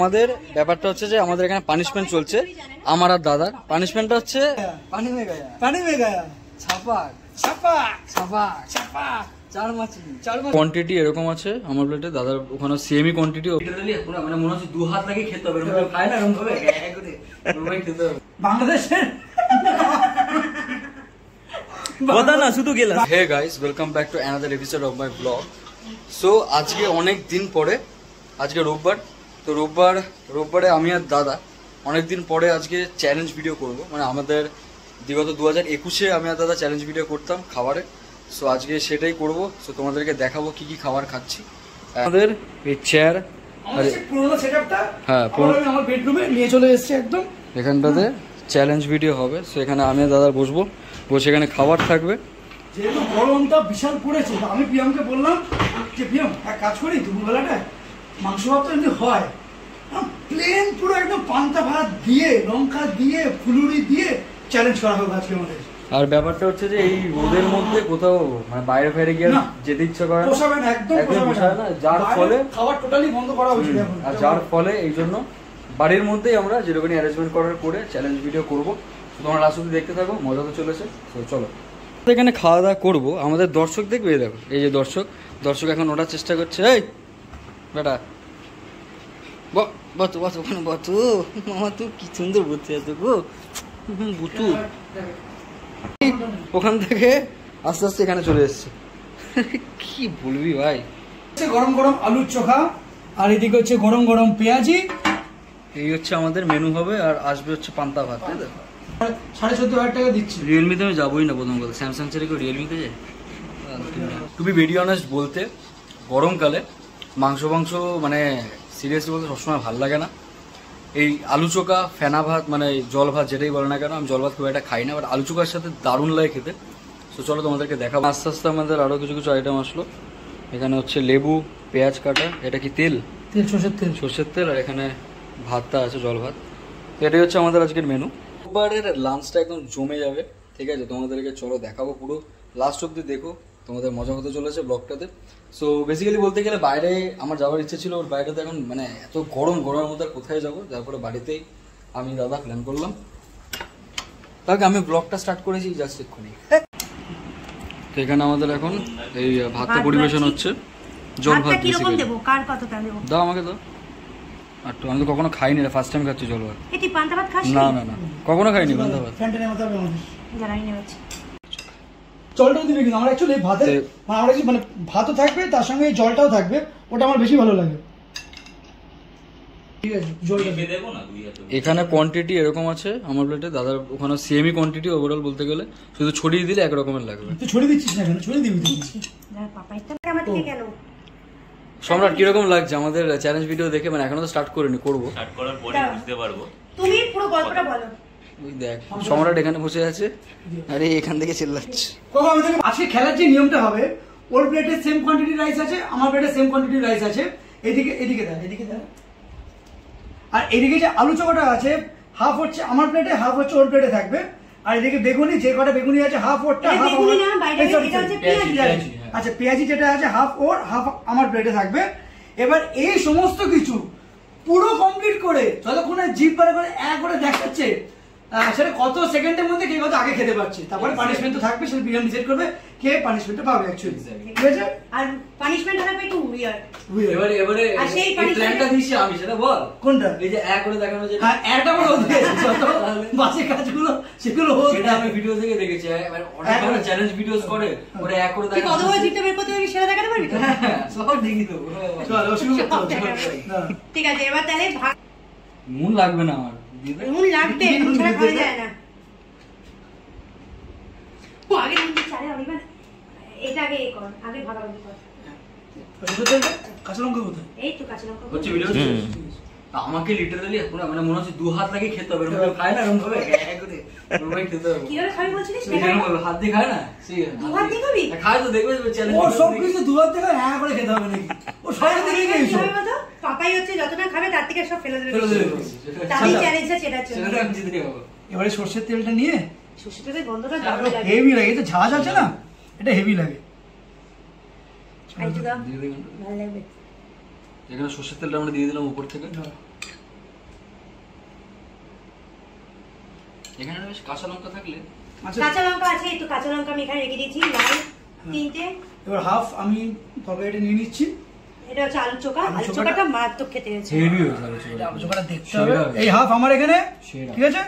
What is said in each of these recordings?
আমাদের ব্যাপারটা হচ্ছে যে আমাদের এখানে পানিশমেন্ট চলছে আমার আর দাদার। পানিশমেন্টটা হচ্ছে পানি মে গায়া ছাপা ছাপা ছাপা ছাপা কোয়ান্টিটি এরকম আছে আমার প্লেটে, দাদার ওখানে সেমই কোয়ান্টিটি। মানে মনে হচ্ছে 2 হাত লাগিয়ে খেতে হবে, খায় না এরকম ভাবে খেতে হবে বাংলাদেশের কথা না শুধু গেলাম। Hey guys, welcome back to another episode of my blog. So আজকে অনেক দিন পরে, আজকে রোববার, তো রোববারে আমি আর দাদা অনেকদিন পরে আজকে চ্যালেঞ্জ ভিডিও করব। মানে আমাদের বিগত 2021-এ আমি আর দাদা চ্যালেঞ্জ ভিডিও করতাম খাবারে। সো আজকে সেটাই করব। সো তোমাদেরকে দেখাবো কি কি খাবার খাচ্ছি। আমাদের এই চেয়ার, পুরোনো সেটআপটা হ্যাঁ আমার বেডরুমে নিয়ে চলে এসেছে একদম। এখানটাতে চ্যালেঞ্জ ভিডিও হবে। সো এখানে আমি আর দাদা বসবো, বসে এখানে খাবার থাকবে। যেহেতু গরমটা বিশাল পড়েছে, আমি প্রিয়ামকে বললাম যে প্রিয়াম এক কাজ করি, দুপুরবেলাটায় মাংস ভাত তো এমনি হয়, প্লেন পুরো একদম পান্তা ভাত দিয়ে লঙ্কা দিয়ে ফুলুরি দিয়ে চ্যালেঞ্জ করা হবে আজকে আমাদের। আর ব্যাপারটা হচ্ছে যে এই রোদের মধ্যে কোথাও মানে বাইরে ফেরে গিয়ে যেতে ইচ্ছা করে না, একদম পোষাবে না, যার ফলে খাবার টোটালি বন্ধ করা উচিত এখন। আর যার ফলে এই জন্য বাড়ির মধ্যেই আমরা যেরকম অ্যারেঞ্জমেন্ট করার করে চ্যালেঞ্জ ভিডিও করবো। তোমরা লাস্ট অবধি দেখতে থাকো, মজা তো চলেছে। তো চলো এখানে খাওয়া দাওয়া করবো। আমাদের দর্শক দেখবে, দেখো এই যে দর্শক এখন ওঠার চেষ্টা করছে। এই বেটা বতু বতু ওখানে বতু মামা, তুই কি সুন্দর বুঝতে আছে গো বুতু। ওখান থেকে আস্তে আস্তে এখানে চলে এসছে। কি বলবি ভাই, গরম গরম আলুর চোখা, আর এদিকে হচ্ছে গরম গরম পেঁয়াজি। এই হচ্ছে আমাদের মেনু হবে। আর আসবে হচ্ছে পান্তা ভাত। 14,500 টাকা দিচ্ছি। রিয়েলমিতে আমি যাবোই না প্রথম কথা, স্যামসাং ছেড়ে কেউ রিয়েলমিতে যায়? টু বি ভেরি অনেস্ট বলতে, গরমকালে মাংস মানে সিরিয়াসলি বলতে সবসময় ভালো লাগে না। এই আলু চোখা, ফেনা ভাত, মানে জল ভাত যেটাই বলে না কেন, আমি জল ভাত খুব একটা খাই না, বাট আলু চোখার সাথে দারুণ লাগে খেতে। তো চলো তোমাদেরকে দেখাবো। আস্তে আস্তে আমাদের আরও কিছু আইটেম আসলো। এখানে হচ্ছে লেবু, পেঁয়াজ কাটা, এটা কি তেল, সর্ষের তেল, আর এখানে ভাতটা আছে জল ভাত। তো এটাই হচ্ছে আমাদের আজকের মেনু। রোববারের লাঞ্চটা একদম জমে যাবে, ঠিক আছে? তোমাদেরকে চলো দেখাবো, পুরো লাস্ট অব্দি দেখো, তোমাদের মজা হতে চলেছে ব্লগটাতে। সো বেসিক্যালি বলতে গেলে বাইরে আমার যাওয়ার ইচ্ছে ছিল, ওর বাইরেতে এখন মানে এত গরমের মধ্যে আর কোথায় যাবো, তারপরে বাড়িতেই আমি দাদা প্ল্যান করলাম। তাকে আমি ব্লগটা স্টার্ট করেছি জাস্ট এক্ষুনি। তো এখানে আমাদের এখন এই ভাতটা পরিবেশন হচ্ছে, জল ভাত। দাও আমাকে দাও। আর আমি তো কখনো খাইনি, ফার্স্ট টাইম খাচ্ছি জল ভাত। না না না, কখনো খাইনি পান্তা ভাত। জলটাও দিবে কিন্তু আমরা অ্যাকচুয়ালি ভাতের মানে ভাতও থাকবে, তার সঙ্গে জলটাও থাকবে, ওটা আমার বেশি ভালো লাগে। ঠিক আছে, জলটা দেবো না। এখানে কোয়ান্টিটি এরকম আছে আমার প্লেটে, দাদার ওখানে সেমই কোয়ান্টিটি ওভারঅল বলতে গেলে, শুধু ছড়িয়ে দিলে এক রকমের লাগবে। তুই ছড়িয়ে দিচ্ছিস না কেন? ছড়িয়ে দিবি তুই। সম্রাট কিরকম লাগছে আমাদের চ্যালেঞ্জ ভিডিও দেখে? মানে এখনো তো স্টার্ট করিনি, করবো, স্টার্ট করার পরে বুঝতে পারবো। তুমি পুরো গল্পটা বলো। ওই দেখ সম্রাট এখানে বসে আছে, আরে এখান থেকে চিল্লাচ্ছে। আজকে খেলার যে নিয়মটা হবে, ওর প্লেটে সেম কোয়ান্টিটি রাইস আছে, আমার প্লেটে সেম কোয়ান্টিটি রাইস আছে। এদিকে দেয়। আর এদিকে যে আলু চোখাটা আছে, হাফ হচ্ছে আমার প্লেটে, হাফ হচ্ছে ওর প্লেটে থাকবে। আর এদিকে বেগুনি, যে কটা বেগুনি আছে হাফ ওরটা, হাফ আমার। আচ্ছা, পেঁয়াজি যেটা আছে হাফ ওর, হাফ আমার প্লেটে থাকবে। এবার এই সমস্ত কিছু পুরো কমপ্লিট করে যতক্ষণে জিভ বার করে এক করে দেখাচ্ছে, সেটা কত সেকেন্ডের মধ্যে কে কত আগে খেতে পারছে। তারপরে পানিশমেন্ট তো থাকবে, সেটা বিরিয়ানি ডিসাইড করবে কে পানিশমেন্টটা পাবে অ্যাকচুয়ালি। ঠিক আছে? আর পানিশমেন্ট হবে একটু উইয়ার্ড। এবারে আর সেই প্ল্যানটা দিছি আমি, সেটা বল কোনটা? এই যে এক করে দেখানো যে হ্যাঁ, একটা বড় হচ্ছে যত বাসে কাজগুলো সেগুলো হোক। এটা আমি ভিডিও থেকে দেখেছি, মানে অনেক চ্যালেঞ্জ ভিডিওস করে ওরা এক করে দেখানো। কতবার জিততে বের করতে পারবি সেটা দেখাতে পারবি তো? হ্যাঁ, সব দেখি তো। চলো শুরু করতে হবে। ঠিক আছে, এবার তাহলে নুন লাগবে না আমার। নুন লাগবে, নুন ছাড়া খাওয়া যায় না। ও আগে নুন ছাড়া হবে না, এটা আগে কর, আগে ভাগাভাগি কর। কাঁচা লঙ্কা কোথায়? এই তো কাঁচা লঙ্কা হচ্ছে ভিডিও। আমাকে লিটারালি পুরো মানে মনে হচ্ছে 2 হাত লাগিয়ে খেতে হবে, এরকম খায় না এরকম ভাবে এক করে এরকম খেতে হবে। কিভাবে খাবি বলছিস? হাত দিয়ে খায় না? 2 হাত দিয়ে খাবি? খায় তো, দেখবে চ্যালেঞ্জ। ও সব কিছু 2 হাত দিয়ে হ্যাঁ করে খেতে হবে নাকি? ও সব দিকে গেছে। পাপাই হচ্ছে যতটা খাবে তার থেকে সব ফেলে দেবে। তারই চ্যালেঞ্জটা সেটার জন্য। সেটা আমি জিতে যাবো। এবারে সরষের তেলটা নিয়ে, সরষের তেলের গন্ধটা দারুণ লাগে। হেভি লাগে, এটা ঝাঁজ আছে না, এটা হেভি লাগে। ভালো লাগবে। এখানে সরষের তেলটা আমরা দিয়ে দিলাম উপর থেকে। এখানে বেশ কাঁচা লঙ্কা থাকলে আচ্ছা কাঁচা লঙ্কা আছে, একটু কাঁচা লঙ্কা আমি এখানে রেখে দিয়েছি, লাল 3টে। এবার হাফ আমি তরকারিটা নিয়ে নিচ্ছি। এটা হচ্ছে আলু চোখা, আলু আলু চোখাটা চোখাটা মারাত্মক খেতে হয়েছে। হেভি হয়েছে আলু এটা আলু চোখা। চোখাটা দেখতে হবে। সেরা হবে। এই হাফ আমার এখানে, সেরা। ঠিক আছে,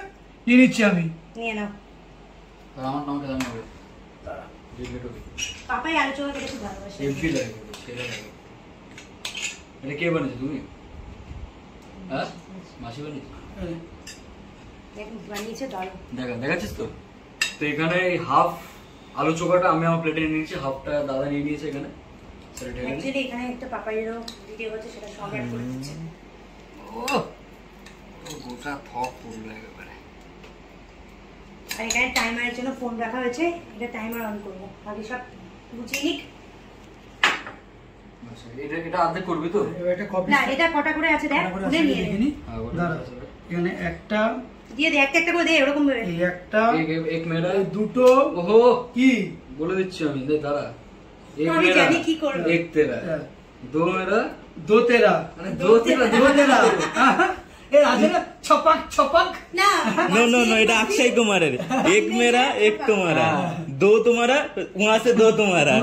নিয়ে নিচ্ছি আমি। নিয়ে নাও। আর আমার নামটা জানা হবে জিগেটো পাপাই আলু চোখা খেতে খুব ভালোবাসে। এমপি লাগে সেরা লাগে। এটা কে বানিয়েছে তুমি? হ্যাঁ মাসি বানিয়েছে? দেখুন বানিয়েছে দারুণ। দেখাচ্ছিস তো? তো এখানে হাফ আলু চোখাটা আমি আমার প্লেটে নিয়ে নিয়েছি, হাফটা দাদা নিয়ে নিয়েছে এখানে। অ্যাকচুয়ালি এখানে একটা পাপাইয়েরও ভিডিও হচ্ছে, সেটা সব অ্যাড করে দিচ্ছে। গোটা থক পড়লো একেবারে। আর এখানে টাইমারের জন্য ফোন রাখা হয়েছে, এটা টাইমার অন করবো। আগে সব গুছিয়ে নিক। আচ্ছা, এটা অর্ধেক করবি তো? এবার একটা কপি না, এটা কটা করে আছে দেখ, খুলে নিয়ে দেখে নে। নি। হ্যাঁ, ওটা দাঁড়া, আছে। এখানে একটা, দিয়ে দে, একটা একটা করে দে, এরকম ভাবে। এই একটা, এক মেরা এই দুটো, ওহো কি বলে দিচ্ছি আমি, দে দাঁড়া। এক আমি মেরা জানি কি করবো। এক তেরা দো মেরা দো তেরা, মানে দো তেরা দো তেরা। এ আছে না ছপাক ছপাক। না नो नो नो এটা अक्षय कुमार है। एक मेरा एक तुम्हारा, दो तुम्हारा वहां से दो तुम्हारा,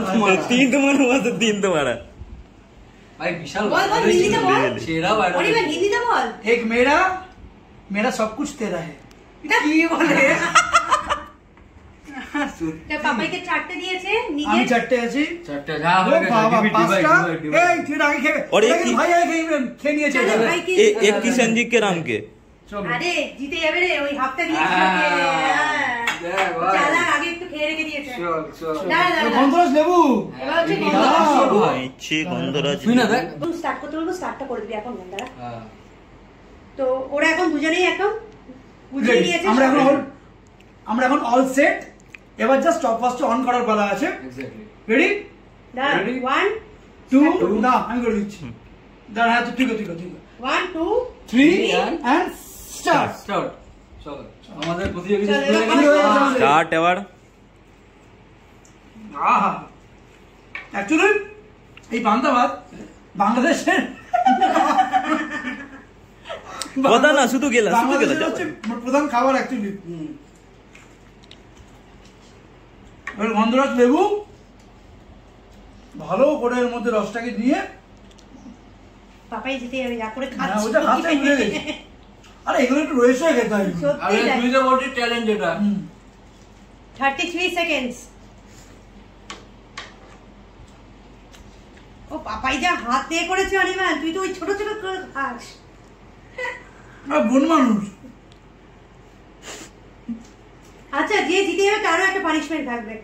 तीन तुम्हारा वहां से तीन तुम्हारा। ভাই বিশাল বল, বল, হিন্দিতে বল। সেরা বাইরে অনিমা হিন্দিতে বল। एक मेरा, मेरा सब कुछ तेरा है। কি বলে? তা পাপাইকে 4টে দিয়েছে, আমি নিজে চারটে আছি। চারটা যা ও বাবা, পাঁচটা। এই ডিভাইড তুই আগে খেয়ে, और एक ভাই আগে খেয়ে নিয়েছে। চলো ভাই কি एक किशन जी के नाम के চলো। আরে জিতে যাবে রে, ওই হাফটা দিয়েছে হ্যাঁ, ওকে। দেখ ভাই। চালা আগে একটু খেয়ে রেখে দিয়েছে। চল চল দাঁড়া এবার দাঁড়া গন্ধরাজ লেবু। এবার হচ্ছে এই গন্ধরাজ। দাও। ভাই। इच्छे गंधराज তুই না দেখ তুই স্টার্ট করতে বলবো, স্টার্টটা করে দিবি এখন দাঁড়া। হ্যাঁ তো ওরা এখন দুজনেই একদম বুঝিয়ে Ready? নিয়েছে। আমরা এখন অল সেট। এবার জাস্ট স্টপ ফাস্ট অন করার পালা আছে। Exactly ready? দাঁড়া, Ready? 1 টু, না আমি করে দিচ্ছি। দাঁড়া, হ্যাঁ, ঠিক আছে, ঠিক আছে, ঠিক আছে। 1 2 3 and and start. স্টার্ট চলো আমাদের প্রতিযোগিতা চলো, শুরু হয়ে এবার গেল। চলো। स्टार्ट एवर আহা, অ্যাকচুয়ালি এই পান্তা ভাত বাংলাদেশের पता ना শুধু গেলা বাংলাদেশের যাও হচ্ছে প্রধান খাবার অ্যাকচুয়ালি। এবার গন্ধরাজ লেবু ভালো করে এর মধ্যে রসটাকে নিয়ে, পাপাই জিতে যাবে, যা করে হ্যাঁ, খাচ্ছে। ওটা হাতে ভুলে গেছি। আরে এগুলো একটু রয়েছে খেতে হয়। আরে সত্যি তুই যে বলছিস চ্যালেঞ্জ এটা 33 সেকেন্ডস। ও পাপাই যা হাত দিয়ে করেছে অনিমান, তুই তো ওই ছোট ছোট করে খাস। বোন মানুষ। আচ্ছা, যে জিতে যাবে তারও একটা পানিশমেন্ট থাকবে।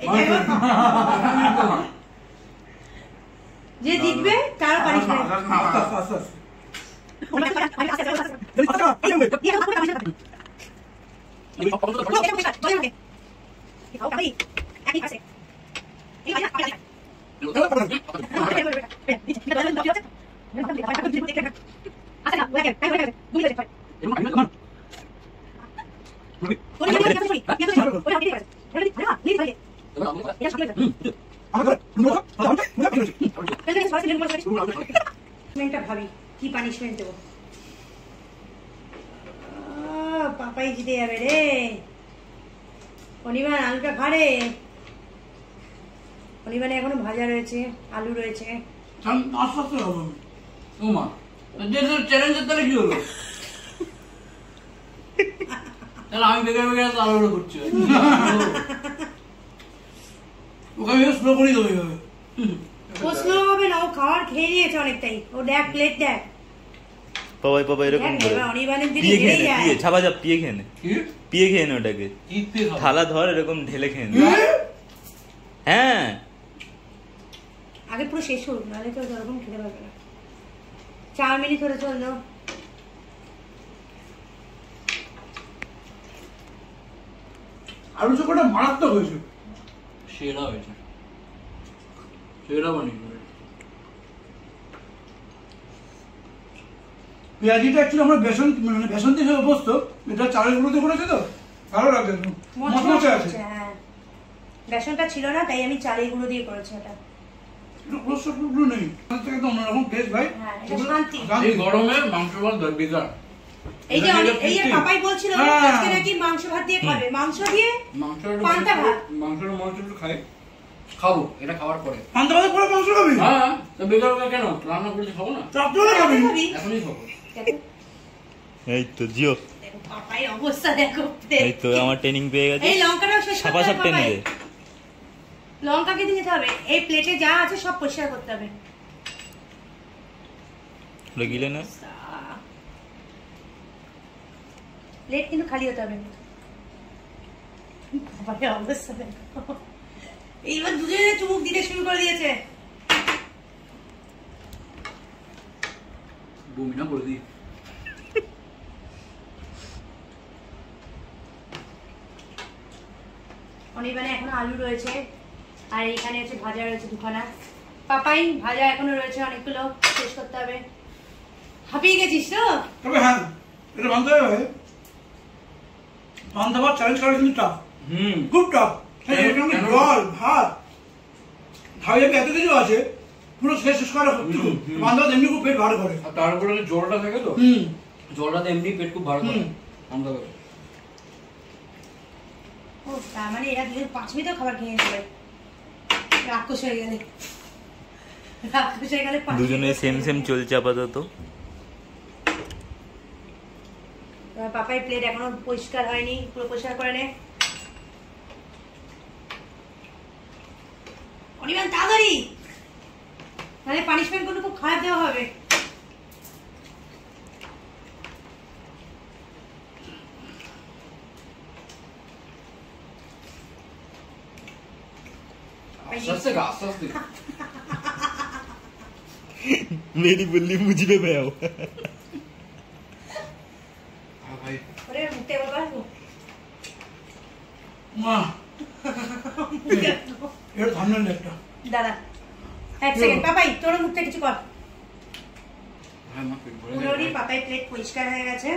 এটা এবার যে জিতবে তারও পানিশমেন্ট। আস্তে আস্তে আস্তে আস্তে। ভাবি কি পানিশমেন্ট দেবো। পাপাই জিতে যাবে রে। অনিমান আলুটা ভাড়ে, অনিমানে এখনো ভাজা রয়েছে, আলু রয়েছে। আস্তে আস্তে হবে। ও মা যে চ্যালেঞ্জের তাহলে কি হলো? তাহলে আমি বেকার বেকার আলোড়া করছি। ওখানে স্লো করেই দেবে এইভাবে। প্রশ্ন হবে না, ও খাবার খেয়ে নিয়েছে অনেকটাই। ও দেখ প্লেট দেখ। পবাই পবাই এরকম দেখ, করে এবার অনিমানের দিদি পিয়ে হেরে খেয়ে নে, যায়। পিয়ে ছাপা যা পিয়ে খেয়ে নে, কি পিয়ে খেয়ে নে ওটাকে, কি পে খাবো? থালা ধর এরকম ঢেলে খেয়ে নে। হ্যাঁ আগে পুরো শেষ হোক, নাহলে তো ওরকম খেতে পারবে না। 4 মিনিট ধরে চললো। আলু চোখাটা মারাত্মক হয়েছে। সেরা হয়েছে, সেরা বানিয়ে পেঁয়াজিটা অ্যাকচুয়ালি আমরা বেসন, মানে বেসন দিয়ে অভ্যস্ত, এটা চালের গুঁড়োতে করেছে তো ভালো লাগছে, মচমচে আছে। হ্যাঁ, বেসনটা ছিল না, তাই আমি চালের গুঁড়ো দিয়ে করেছি এটা। একটু প্রশ্ন নেই, একদম অন্যরকম টেস্ট ভাই। হ্যাঁ, এটা শান্তি। এই গরমে মাংস ভাত বেকার। এই যে এই যে পাপাই বলছিল আজকে নাকি মাংস ভাত দিয়ে খাবে, মাংস দিয়ে পান্তা ভাত। মাংসটা খাই, খাবো এটা খাওয়ার পরে। পান্তা ভাতের পরে মাংস খাবি? হ্যাঁ, তো বেকার কেন রান্না করে খাবো না, রাত্রে খাবি? এখনই খাবো। এই তো জিও, পাপাই অবস্থা দেখো। এই তো আমার ট্রেনিং পেয়ে গেছে। এই লঙ্কাটাও শেষ সাপা সাপ টেনে দে। লঙ্কাকে দিয়ে যেতে হবে, এই প্লেটে যা আছে সব পরিষ্কার করতে হবে। গিলে না প্লেট কিন্তু খালি হতে হবে। পাপাই অবস্থা দেখো, এইবার দুজনে চুমুক দিতে শুরু করে দিয়েছে। বমি না করে দিই। অনির্বাণে এখনো আলু রয়েছে, আর এখানে হচ্ছে ভাজা রয়েছে দুখানা। পাপাই ভাজা এখনো রয়েছে অনেকগুলো, শেষ করতে হবে। হাঁপিয়ে গেছিস তো? তবে হ্যাঁ, এটা মানতে হবে, পান্তা ভাত চ্যালেঞ্জ করা কিন্তু টাফ, খুব টাফ। জল ভাত খাওয়া যাবে, এত কিছু আছে, পুরো শেষ করা সত্যি। পান্তা ভাত এমনি খুব পেট ভার করে, আর তার উপরে জলটা থাকে তো, জলটাতে এমনি পেট খুব ভালো করে। আমরা ও তার মানে এরা দুজন 5 মিনিটও খাবার খেয়ে নেবে, রাক্ষস হয়ে গেলে। রাক্ষস হয়ে গেলে দুজনে সেম সেম চলছে আপাতত। পাপাই প্লেট এখনো পরিষ্কার হয়নি, পুরো পরিষ্কার করে নে। অনির্বাণ তাড়াতাড়ি, মানে পানিশমেন্ট গুলো খুব খারাপ দেওয়া হবে। আস্তে আস্তে मेरी बुल्ली मुझ पे मैं हूँ। ভাই ওরে মুখে বাবা মা এর থামনেল একটা দাদা এক সেকেন্ড। পাপাই তোর মুখটা কিছু কর। ভাই মা পেট ভরে পুরোরই পাপাই প্লেট পরিষ্কার হয়ে গেছে।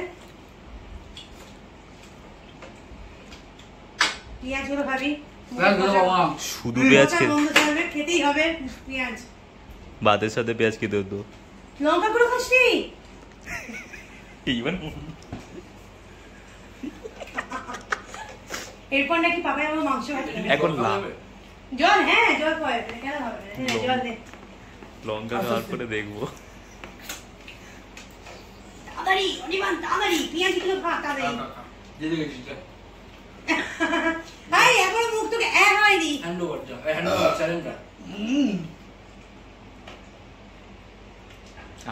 পেঁয়াজ গুলো ভাবি শুধু পেঁয়াজ খেতে, খেতেই হবে পেঁয়াজ, ভাতের সাথে পেঁয়াজ খেতে হতো। লঙ্কা গুলো খাসনি? ইভেন এরপর নাকি পাপাই আমার মাংস ভাত খাবে। এখন না, জল, হ্যাঁ জল পড়ে, কেন হবে না? হ্যাঁ জল দে। লঙ্কা খাওয়ার পরে দেখবো। তাড়াতাড়ি অনির্বাণ তাড়াতাড়ি পেঁয়াজ গুলো খা তাড়াতাড়ি। যেদিকে ঠিক এই এখনো মুখ তোকে হয়নি। হ্যান্ড ওভার যা, হ্যান্ড ওভার চ্যালেঞ্জটা।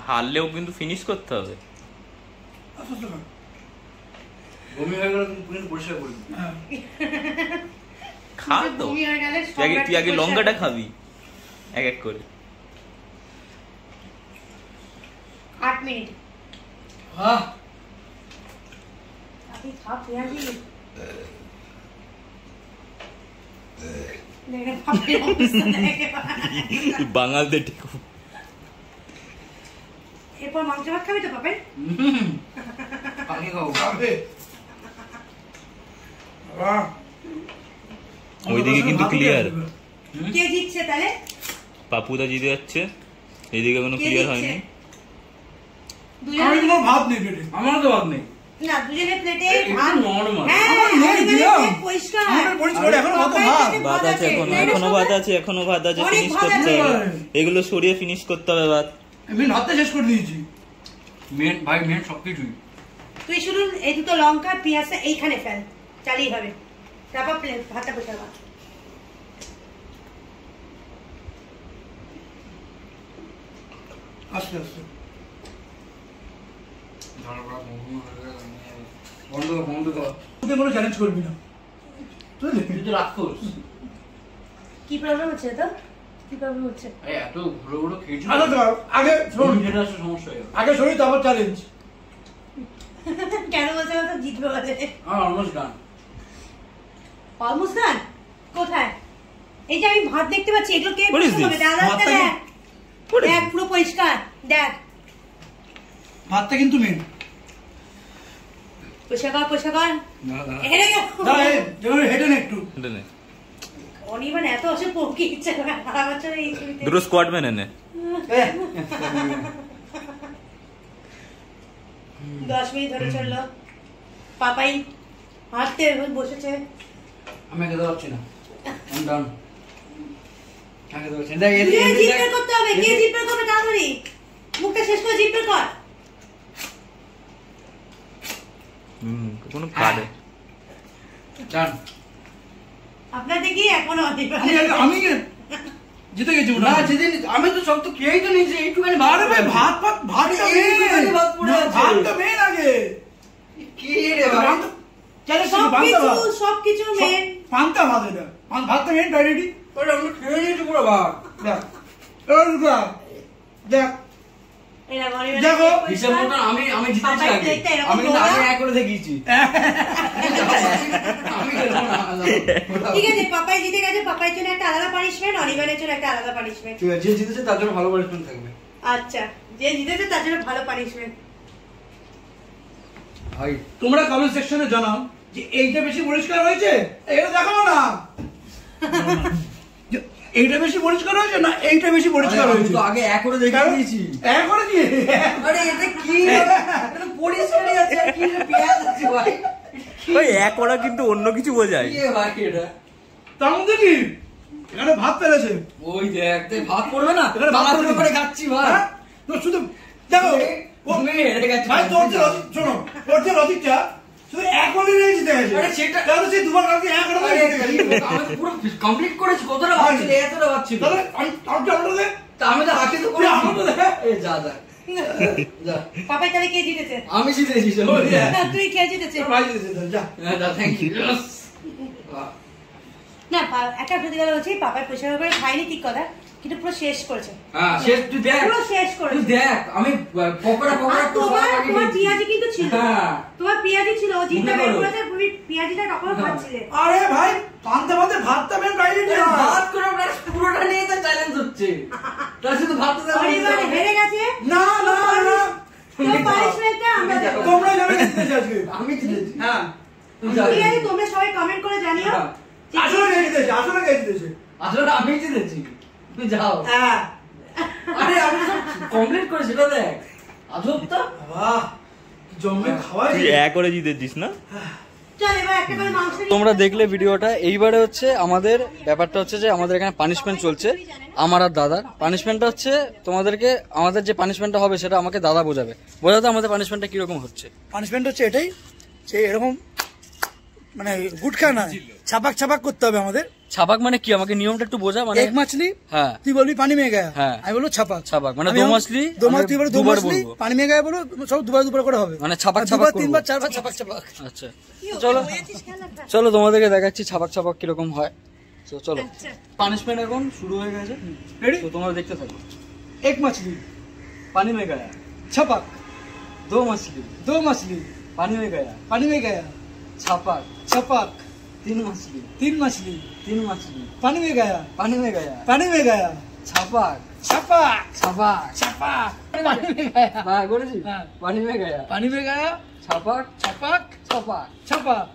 হারলেও কিন্তু ফিনিশ করতে হবে। বমি হয়ে গেলে কিন্তু পরিষ্কার করে দিবি। খা তো, বমি হয়ে গেলে তুই আগে লঙ্কাটা খাবি এক এক করে। 8 মিনিট হ্যাঁ আপনি খা পেঁয়াজ দিয়ে। দেখেন পাপাই অবস্থা দেখে। বাঙালদের ঠিক। এরপর মাংস ভাত খাবি তো পাপাই? পানি খাবো। ওইদিকে কিন্তু ক্লিয়ার, কে জিতছে তাহলে? পাপুদা জিতে যাচ্ছে, এইদিকে কোনো ক্লিয়ার হয়নি। আমার কোনো ভাত নেই পেটে, আমারও তো ভাত নেই। না দুজনে প্লেটে একটু ভাত normal। হ্যাঁ আমার নেই দিয়া। পরিষ্কার আমার পরিষ্কার, এখনো কত ভাত। ভাত আছে এখনো ভাত আছে, এখনো ভাত আছে, অনেক ফিনিশ ভাত করতে আছে। হবে, এগুলো সরিয়ে ফিনিশ করতে হবে ভাত। আমি ভাতটা শেষ করে দিয়েছি। মেন ভাই মেন সবকিছুই। তুই শুধু এই দুটো লঙ্কা পেঁয়াজটা এইখানে ফেল, চালিয়ে হবে। তারপর প্লেট ভাতটা বসার ভাত। আস্তে আস্তে বন্ধ বন্ধ কর। তুই কোনো চ্যালেঞ্জ করবি না, বুঝলি? তুই তো রাক্ষস। কি প্রবলেম হচ্ছে তো? কি প্রবলেম হচ্ছে? এই এত ঘুরো ঘুরো খেয়েছি। আচ্ছা তো আগে শোন, যেটা আসলে সমস্যা হয়ে গেল। আগে শোনি তারপর চ্যালেঞ্জ। কেন বলছে তো জিতবে বলে? আমার অলমোস্ট ডান। Almost done? কোথায়? এই যে আমি ভাত দেখতে পাচ্ছি, এগুলো কে What is পরিষ্কার করবে? this? দাদা ভাতটা দেখ, What is দেখ this? পুরো পরিষ্কার দেখ। ভাতটা কিন্তু মেন। পরিষ্কার কর, পরিষ্কার কর। না না হেরে গেল। দাঁড়া, যেমন হেঁটে না একটু। এটা নে। অনির্বাণ এত অসে পড়কে ইচ্ছে করে সারা বছর এই ছবিতে। দুটো স্কোয়াড মেনে নে। 10 মিনিট ধরে চললো। পাপাই হাঁটতে বসেছে। আমি খেতে পারছি না, আমি ডান। জিপের করতে হবে, কে জিপের করবে তাড়াতাড়ি, মুখটা শেষ করে জিপের কর। কোনো কাটে ডান। আপনার দেখি এখনো আমি জিতে গেছি না যেদিন আমি তো সব তো খেয়েই তো নিয়েছি, একটুখানি ভাত। আরে ভাই ভাত ভাতটা এইটুখানি ভাত পড়ে আছে। ভাতটা মেন আগে। কি রে ভাই? সবকিছু মেন। পান্তা ভাত এটা, ভাতটা মেন রেডি। ওরে আমরা খেয়ে নিয়েছি পুরো ভাত। দেখ দেখ এরা বলে দেখো, হিসাব মতন আমি জিতেছি পাপাই আগে। দেখতে এরকম আমি কিন্তু আগে নোংরা। এক করে দেখিয়েছি। আমি খেলবো না। ঠিক আছে, পাপাই জিতে গেছে। পাপাইয়ের জন্য একটা আলাদা পানিশমেন্ট, অনির্বাণের জন্য একটা আলাদা পানিশমেন্ট। ঠিক আছে, যে জিতেছে তার জন্য ভালো পানিশমেন্ট থাকবে। আচ্ছা, যে জিতেছে তার জন্য ভালো পানিশমেন্ট। ভাই তোমরা কমেন্ট সেকশনে জানাও যে এইটা বেশি পরিষ্কার হয়েছে, এটা দেখাবো না। যে এইটা বেশি পরিষ্কার হয়েছে না এইটা বেশি পরিষ্কার আমি হয়েছে। তো আগে এক করে দেখিয়ে দিয়েছি। এক করে দিয়ে আরে এটা কি এটা পরিষ্কারই আছে, আর কি রে পেঁয়াজ আছে ভাই। ওই এক ওরা কিন্তু অন্য কিছু বোঝায়। কি রে ভাই এটা? তার মধ্যে কি এখানে ভাত ফেলেছে। ওই দেখ তুই ভাত পড়বে না, এখানে ভাত ভাত পড়বে। করে খাচ্ছি ভাই। হ্যাঁ? তো শুধু দেখো তুমি হেরে গেছো। ভাই তোর যে শোনো, তোর যে লজিকটা শুধু এক করে নিয়ে জিতে গেছে। আরে সেটা- তাহলে সেই দুবার কালকে এক করে আরে জিতে গেছে। আমি তো পুরো কমপ্লিট করেছি, কতটা ভাত ছিল, এতটা ভাত ছিল। তাহলে আমরা দে তা আমি তো হাতে তো তুই আমার তো করেছি। দে। এই যা যা যা। পাপাই তাহলে কে জিতেছে? আমি জিতেছি সব। না, তুই কে জিতেছে? তোর ভাই জিতেছে, যা। যা থ্যাংক ইউ। না, একটা প্রতিকার হচ্ছে পাপাই পরিষ্কার করে খায়নি ঠিক কথা, কিন্তু পুরো শেষ করেছে। হ্যাঁ শেষ তুই দেখ, পুরো শেষ তুই করেছে। দেখ আমি পকোড়া আর তোমার পেঁয়াজি কিন্তু ছিল। হ্যাঁ। তোমার পেঁয়াজি ছিল, ও জিতটা মনে বের করো। করেছে, তুমি পেঁয়াজিটা তখন খাচ্ছিলে। আরে ভাই পান্তা ভাতের ভাতটা মেন প্রায়োরিটি। ভাত করে আপনার পুরোটা নিয়ে তো চ্যালেঞ্জ হচ্ছে, তার শুধু ভাত অনির্বাণ হেরে গেছে। না না না, তো পানিশমেন্টটা আমরা দেবো। তোমরা যাবে জিতেছে আজকে। আমি জিতেছি। হ্যাঁ তুমি যাবে। ঠিক আছে, তোমরা সবাই কমেন্ট করে জানিও। হ্যাঁ। যে আসলে কে জিতেছে, আসলে কে জিতেছে। আসলে আমি জিতেছি, তুই যাও। হ্যাঁ আরে আমি সব কমপ্লিট করে সেটা দেখ, আজব তো। বাহ জমে খাওয়াই। তুই এক করে জিতেছিস না? চল এবার একটা করে মাংস নিয়ে- তোমরা দেখলে ভিডিওটা। এইবারে হচ্ছে আমাদের ব্যাপারটা হচ্ছে যে আমাদের এখানে পানিশমেন্ট চলছে, আমার আর দাদার পানিশমেন্টটা হচ্ছে তোমাদেরকে, আমাদের যে পানিশমেন্টটা হবে সেটা আমাকে দাদা বোঝাবে। বোঝাতে আমাদের পানিশমেন্টটা কিরকম হচ্ছে। পানিশমেন্ট হচ্ছে এটাই যে এরকম মানে গুটখা না, ছাপাক ছাপাক করতে হবে আমাদের। ছাপাক মানে কি, আমাকে নিয়মটা একটু বোঝা। মানে এক মাছলি, হ্যাঁ তুই বলবি পানি में गया, হ্যাঁ। আমি বলবো ছাপাক। ছাপাক মানে আমি দো আমার- মাছলি, দো মাছ, তুই বলো দো দুবার মাছলি, বলবো। পানি में गया বলো, সব দুবার দুবার করে হবে। মানে ছাপাক আর ছাপাক দুবার করবো। তিনবার চারবার ছাপাক ছাপাক। আচ্ছা চলো চলো তোমাদেরকে দেখাচ্ছি ছাপাক ছাপাক কিরকম হয়। তো চলো, আচ্ছা। পানিশমেন্ট এখন শুরু হয়ে গেছে, রেডি? তো তোমরা দেখতে থাকো। एक मछली, पानी में गया, छपक, दो मछली, दो मछली, पानी में गया, पानी में गया, छापक, छपक, तीन मछली, तीन मछली, तीन मछली, पानी में गया, पानी में गया, पानी में गया, छापक, छपक, छापक, छपक, पानी में गया, हाँ गोरेजी, हाँ। पानी में गया, पानी में गया, छापक, छपक, छापक, छपक,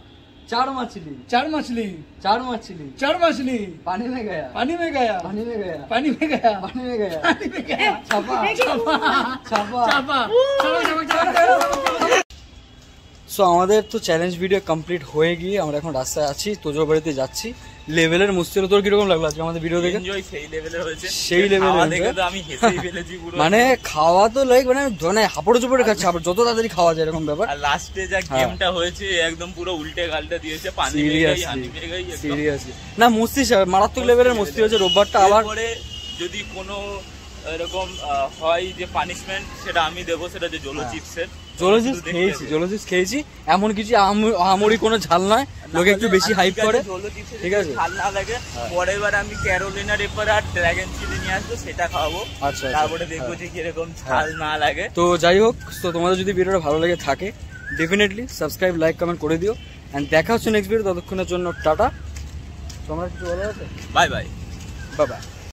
चार मछली, चार मछली, चार मछली, चार मछली, पानी में गया, पानी में गया, पानी में गया, पानी में गया, पानी में गया, पानी में गया, छापक, छपक, छापक। छपक, छपक, छपक, छपक। সো আমাদের তো চ্যালেঞ্জ ভিডিও কমপ্লিট হয়ে গিয়ে আমরা এখন রাস্তায় আছি, তোজোর বাড়িতে যাচ্ছি। লেভেলের মুস্তি হলো। তোর কিরকম লাগলো আজকে আমাদের ভিডিও দেখে? এনজয় সেই লেভেলের হয়েছে, সেই level খাওয়া এর দেখে enjoy। তো আমি হেসেই ফেলেছি পুরো। মানে খাওয়া তো লাইক মানে হাঁপড়ে চুপড়ে খাচ্ছে, যত তাড়াতাড়ি খাওয়া যায় এরকম ব্যাপার। আর লাস্টে যা হ্যাঁ। গেমটা হয়েছে একদম পুরো উল্টে গালটা দিয়েছে, পানি মেরে গেই, হানি মেরে গেই একদম। সিরিয়াসলি না, মুস্তি মারাত্মক লেভেলের মুস্তি হয়েছে। রোববারটা আবার এরপরে যদি কোনো এরকম হয় যে পানিশমেন্ট, সেটা আমি দেবো, সেটা যে জলো চিপসের জলজিস খেয়েছি, জলজিস খেয়েছি, এমন কিছু আমরি কোনো ঝাল নয়, লোকে একটু বেশি হাইপ করে, ঠিক আছে? ভাল না লাগে। পরের বার আমি ক্যারোলিনা রেপার আর ড্রাগন চিলি নিয়ে আসবো, সেটা খাওয়াবো। আচ্ছা, তারপরে দেখবো যে কিরকম ঝাল না লাগে। তো যাই হোক, তো তোমাদের যদি ভিডিওটা ভালো লেগে থাকে ডেফিনেটলি সাবস্ক্রাইব, লাইক, কমেন্ট করে দিও। অ্যান্ড দেখা হচ্ছে নেক্সট ভিডিও। ততক্ষণের জন্য টাটা। তোমরা কিছু বলো আছে? Bye bye. Bye bye.